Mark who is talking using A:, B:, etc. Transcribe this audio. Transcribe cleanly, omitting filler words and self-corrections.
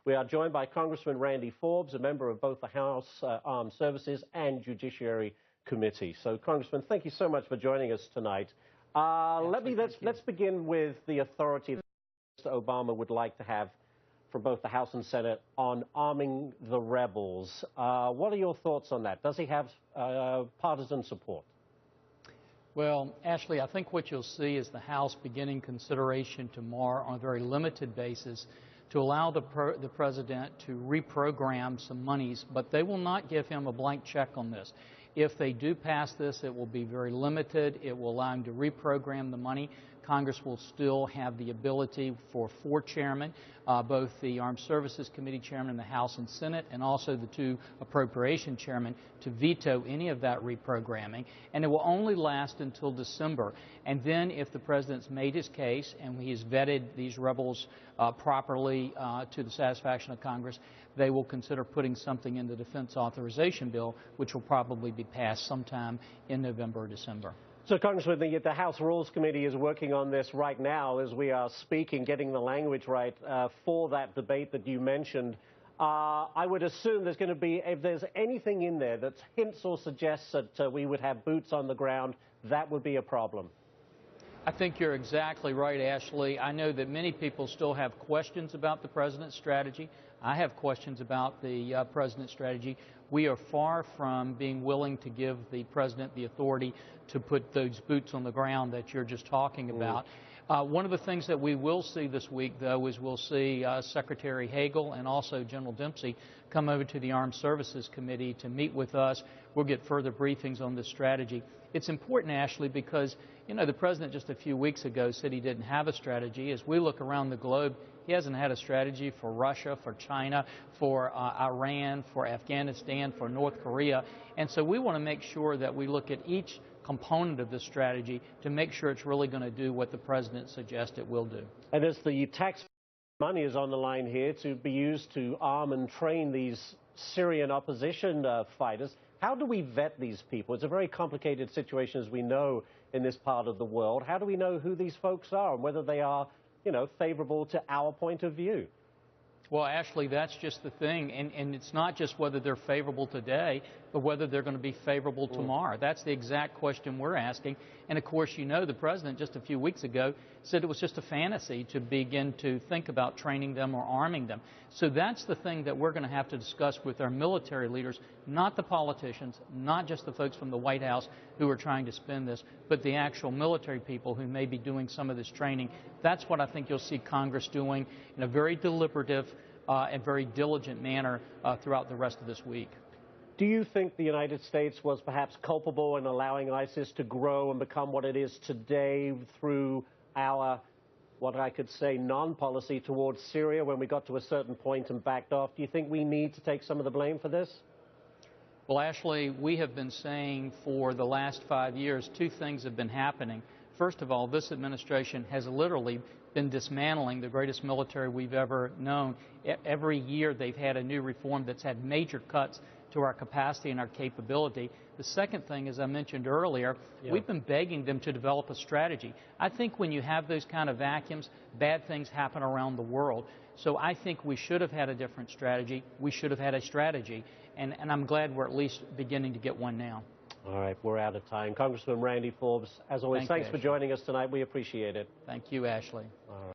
A: We are joined by Congressman Randy Forbes, a member of both the House Armed Services and Judiciary Committee. So, Congressman, thank you so much for joining us tonight. Let's begin with the authority that Mr. Obama would like to have from both the House and Senate on arming the rebels. What are your thoughts on that? Does he have partisan support?
B: Well, Ashley, I think what you'll see is the House beginning consideration tomorrow on a very limited basis to allow the President to reprogram some monies, but they will not give him a blank check on this. If they do pass this, it will be very limited. It will allow him to reprogram the money. Congress will still have the ability for 4 chairmen, both the Armed Services Committee chairman in the House and Senate, and also the 2 appropriation chairmen, to veto any of that reprogramming. And it will only last until December. And then if the President's made his case and he has vetted these rebels properly to the satisfaction of Congress, they will consider putting something in the defense authorization bill, which will probably be passed sometime in November or December.
A: So, Congressman, the House Rules Committee is working on this right now as we are speaking, getting the language right for that debate that you mentioned. I would assume there's going to be, if there's anything in there that hints or suggests that we would have boots on the ground, that would be a problem.
B: I think you're exactly right, Ashley. I know that many people still have questions about the President's strategy. I have questions about the President's strategy. We are far from being willing to give the President the authority to put those boots on the ground that you're just talking about. One of the things that we will see this week, though, is we'll see Secretary Hagel and also General Dempsey come over to the Armed Services Committee to meet with us. We'll get further briefings on this strategy. It's important, Ashley, because, you know, the President just a few weeks ago said he didn't have a strategy. As we look around the globe, he hasn't had a strategy for Russia, for China, for Iran, for Afghanistan, for North Korea. And so we want to make sure that we look at each component of this strategy to make sure it's really going to do what the President suggests it will do.
A: And as the tax money is on the line here to be used to arm and train these Syrian opposition fighters, how do we vet these people? It's a very complicated situation, as we know, in this part of the world. How do we know who these folks are and whether they are, you know, favorable to our point of view?
B: Well, Ashley, that's just the thing. And it's not just whether they're favorable today, but whether they're going to be favorable tomorrow. That's the exact question we're asking. And, of course, you know, the President just a few weeks ago said it was just a fantasy to begin to think about training them or arming them. So that's the thing that we're going to have to discuss with our military leaders, not the politicians, not just the folks from the White House who are trying to spin this, but the actual military people who may be doing some of this training. That's what I think you'll see Congress doing in a very deliberative and very diligent manner throughout the rest of this week.
A: Do you think the United States was perhaps culpable in allowing ISIS to grow and become what it is today through our, what I could say, non-policy towards Syria when we got to a certain point and backed off? Do you think we need to take some of the blame for this?
B: Well, Ashley, we have been saying for the last 5 years 2 things have been happening. First of all, this administration has literally been dismantling the greatest military we've ever known. Every year they've had a new reform that's had major cuts to our capacity and our capability. The second thing, as I mentioned earlier, we've been begging them to develop a strategy. I think when you have those kind of vacuums, bad things happen around the world. So I think we should have had a different strategy. We should have had a strategy. And I'm glad we're at least beginning to get one now.
A: All right, we're out of time. Congressman Randy Forbes, as always, thanks for joining us tonight. We appreciate it.
B: Thank you, Ashley.
A: All right.